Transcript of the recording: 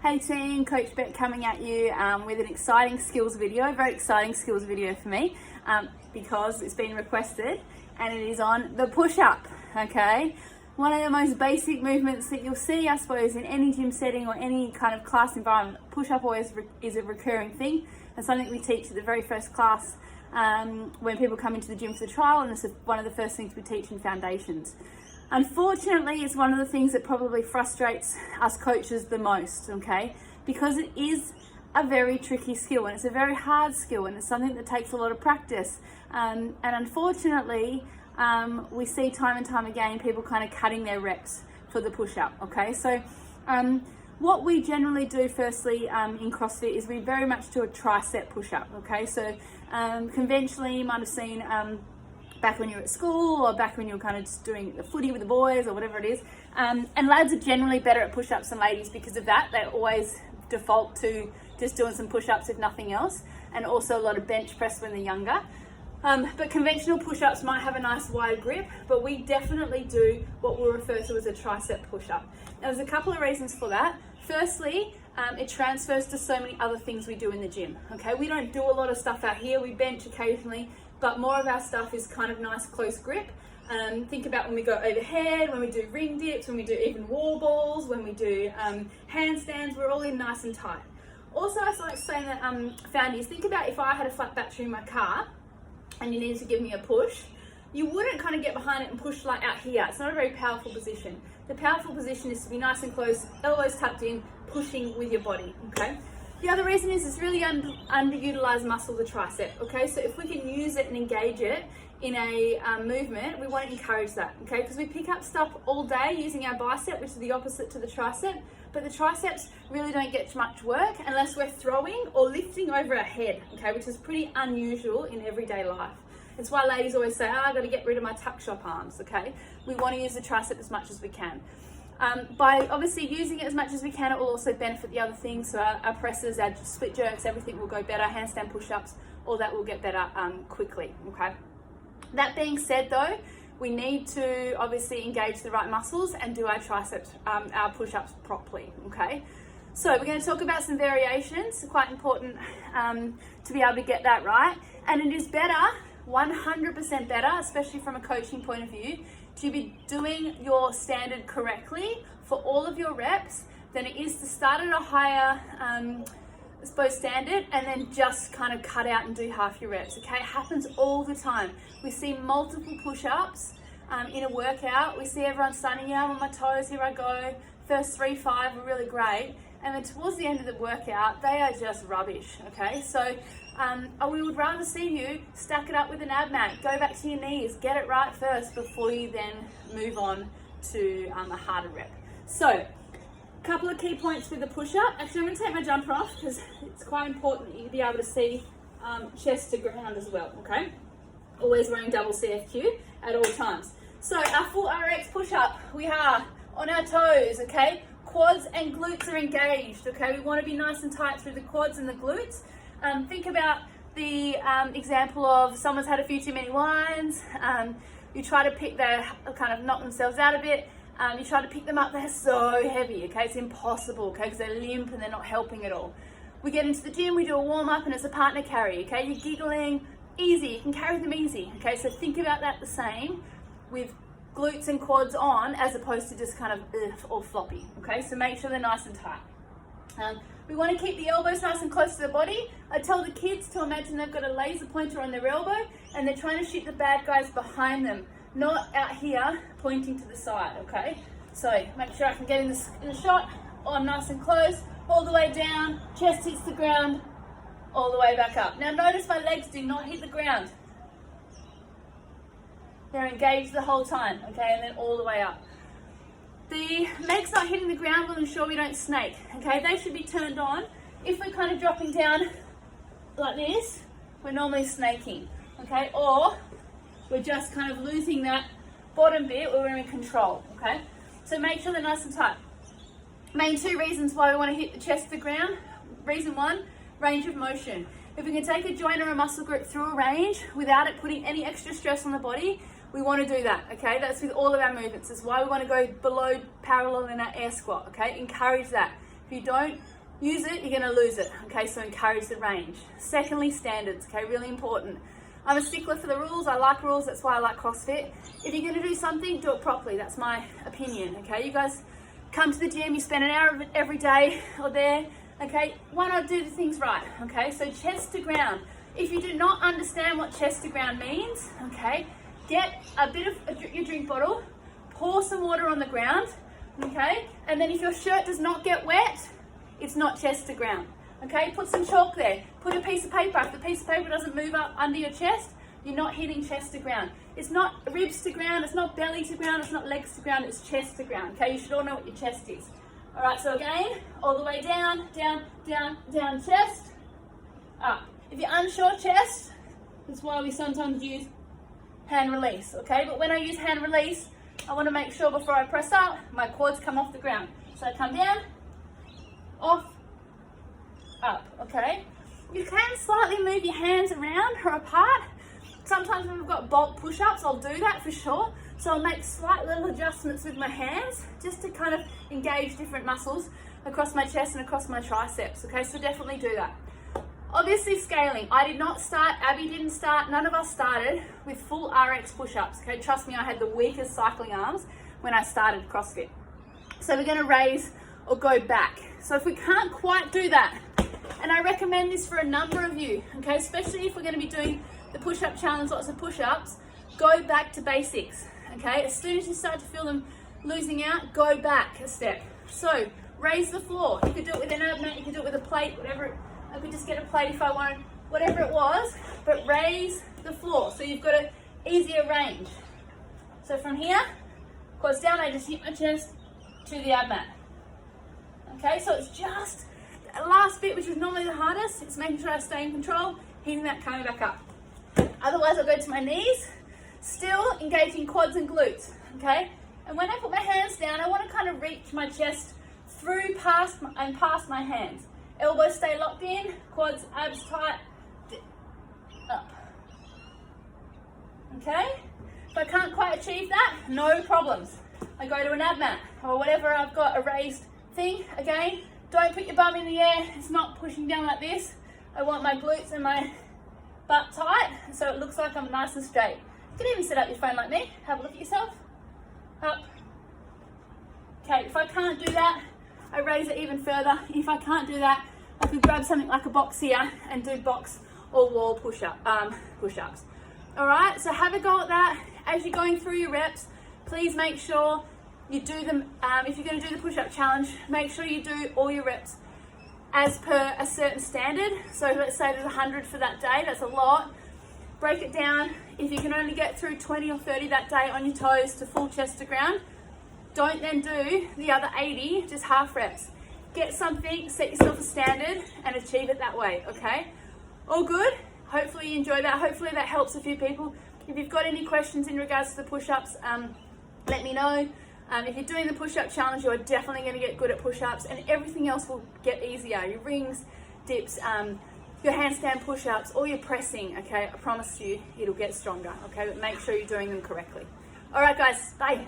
Hey team, Coach Beck coming at you with an exciting skills video, very exciting skills video for me because it's been requested, and it is on the push-up, okay? One of the most basic movements that you'll see, I suppose, in any gym setting or any kind of class environment. Push-up always is a recurring thing, and something we teach at the very first class when people come into the gym for the trial, and it's one of the first things we teach in foundations. Unfortunately, it's one of the things that probably frustrates us coaches the most, okay? Because it is a very tricky skill, and it's a very hard skill, and it's something that takes a lot of practice. And unfortunately, we see time and time again people kind of cutting their reps for the push-up, okay? So what we generally do firstly in CrossFit is we very much do a tricep push-up, okay? So conventionally, you might have seen back when you were at school or back when you were kind of just doing the footy with the boys or whatever it is. And lads are generally better at push-ups than ladies because of that. They always default to just doing some push-ups if nothing else, and also a lot of bench press when they're younger. But conventional push-ups might have a nice wide grip, but we definitely do what we'll refer to as a tricep push-up. Now there's a couple of reasons for that. Firstly, it transfers to so many other things we do in the gym, okay? We don't do a lot of stuff out here. We bench occasionally, but more of our stuff is kind of nice close grip. Think about when we go overhead, when we do ring dips, when we do even wall balls, when we do handstands, we're all in nice and tight. Also, I like saying that foundies, think about if I had a flat battery in my car and you needed to give me a push, you wouldn't kind of get behind it and push like out here. It's not a very powerful position. The powerful position is to be nice and close, elbows tucked in, pushing with your body, okay? The other reason is it's really underutilized muscle, the tricep, okay? So if we can use it and engage it in a movement, we want to encourage that, okay? Because we pick up stuff all day using our bicep, which is the opposite to the tricep, but the triceps really don't get much work unless we're throwing or lifting over our head, okay? Which is pretty unusual in everyday life. It's why ladies always say, I've got to get rid of my tuck shop arms, okay? We want to use the tricep as much as we can. By obviously using it as much as we can, it will also benefit the other things. So our presses, our split jerks, everything will go better. Handstand push-ups, all that will get better quickly, okay? That being said though, we need to obviously engage the right muscles and do our triceps, our push-ups properly, okay? So we're going to talk about some variations, quite important to be able to get that right. And it is better, 100% better, especially from a coaching point of view, to be doing your standard correctly for all of your reps than it is to start at a higher, I suppose, standard and then just kind of cut out and do half your reps, okay? It happens all the time. We see multiple push-ups in a workout. We see everyone starting, yeah, I'm on my toes, here I go. First 3, 5 are really great. And then towards the end of the workout, they are just rubbish, okay? So we would rather see you stack it up with an ab mat, go back to your knees, get it right first before you then move on to a harder rep. So, a couple of key points with the push-up. Actually, I'm gonna take my jumper off because it's quite important that you be able to see chest to ground as well, okay? Always wearing double CFQ at all times. So, our full RX push-up, we are on our toes, okay? Quads and glutes are engaged, okay? We want to be nice and tight through the quads and the glutes. Think about the example of someone's had a few too many wines. You try to pick their, kind of knock themselves out a bit. You try to pick them up, they're so heavy, okay? It's impossible, okay? Because they're limp and they're not helping at all. We get into the gym, we do a warm up and it's a partner carry, okay? You're giggling, easy, you can carry them easy, okay? So think about that the same with glutes and quads on as opposed to just kind of all floppy, okay? So make sure they're nice and tight. We want to keep the elbows nice and close to the body. I tell the kids to imagine they've got a laser pointer on their elbow and they're trying to shoot the bad guys behind them, not out here pointing to the side, okay? So make sure I can get in the shot. Oh, I'm nice and close, all the way down, chest hits the ground, all the way back up. Now notice my legs do not hit the ground. They're engaged the whole time, okay, and then all the way up. The legs not hitting the ground will ensure we don't snake, okay? They should be turned on. If we're kind of dropping down like this, we're normally snaking, okay? Or we're just kind of losing that bottom bit where we're in control, okay? So make sure they're nice and tight. Main 2 reasons why we want to hit the chest to the ground. Reason 1, range of motion. If we can take a joint or a muscle group through a range without it putting any extra stress on the body, we want to do that, okay? That's with all of our movements. That's why we want to go below parallel in our air squat, okay? Encourage that. If you don't use it, you're gonna lose it, okay? So encourage the range. Secondly, standards, okay? Really important. I'm a stickler for the rules. I like rules, that's why I like CrossFit. If you're gonna do something, do it properly. That's my opinion, okay? You guys come to the gym, you spend an hour of it every day or there, okay? Why not do the things right, okay? So chest to ground. If you do not understand what chest to ground means, okay, get a bit of your drink bottle, pour some water on the ground, okay? And then if your shirt does not get wet, it's not chest to ground, okay? Put some chalk there, put a piece of paper. If the piece of paper doesn't move up under your chest, you're not hitting chest to ground. It's not ribs to ground, it's not belly to ground, it's not legs to ground, it's chest to ground, okay? You should all know what your chest is. All right, so again, all the way down, down, down, down, chest, up. If you're unsure chest, that's why we sometimes use hand release, okay? But when I use hand release, I want to make sure before I press up, my quads come off the ground. So I come down, off, up, okay? You can slightly move your hands around or apart. Sometimes when we've got bulk push-ups, I'll do that for sure. So I'll make slight little adjustments with my hands just to kind of engage different muscles across my chest and across my triceps, okay? So definitely do that. Obviously scaling, I did not start, Abby didn't start, none of us started with full RX push-ups, okay? Trust me, I had the weakest cycling arms when I started CrossFit. So we're gonna raise or go back. So if we can't quite do that, and I recommend this for a number of you, okay? Especially if we're gonna be doing the push-up challenge, lots of push-ups, go back to basics, okay? As soon as you start to feel them losing out, go back a step. So raise the floor. You could do it with an ab mat, you could do it with a plate, whatever. I could just get a plate if I wanted, whatever it was, but raise the floor. So you've got an easier range. So from here, quads down, I just hit my chest to the ab mat. Okay, so it's just the last bit, which is normally the hardest. It's making sure I stay in control, hitting that, coming back up. Otherwise, I'll go to my knees, still engaging quads and glutes, okay? And when I put my hands down, I want to kind of reach my chest through past my hands. Elbows stay locked in, quads, abs tight, up. Okay? If I can't quite achieve that, no problems. I go to an ab mat or whatever, I've got a raised thing. Again, don't put your bum in the air, it's not pushing down like this. I want my glutes and my butt tight so it looks like I'm nice and straight. You can even set up your phone like me, have a look at yourself. Up. Okay, if I can't do that, I raise it even further. If I can't do that, I could grab something like a box here and do box or wall push-ups. All right, so have a go at that. As you're going through your reps, please make sure you do them. If you're going to do the push-up challenge, make sure you do all your reps as per a certain standard. So let's say there's 100 for that day, that's a lot. Break it down. If you can only get through 20 or 30 that day on your toes to full chest to ground, don't then do the other 80, just half reps. Get something, set yourself a standard and achieve it that way, okay? All good? Hopefully you enjoy that. Hopefully that helps a few people. If you've got any questions in regards to the push-ups, let me know. If you're doing the push-up challenge, you're definitely going to get good at push-ups and everything else will get easier. Your rings, dips, your handstand push-ups, all your pressing, okay? I promise you it'll get stronger, okay? But make sure you're doing them correctly. All right, guys, bye.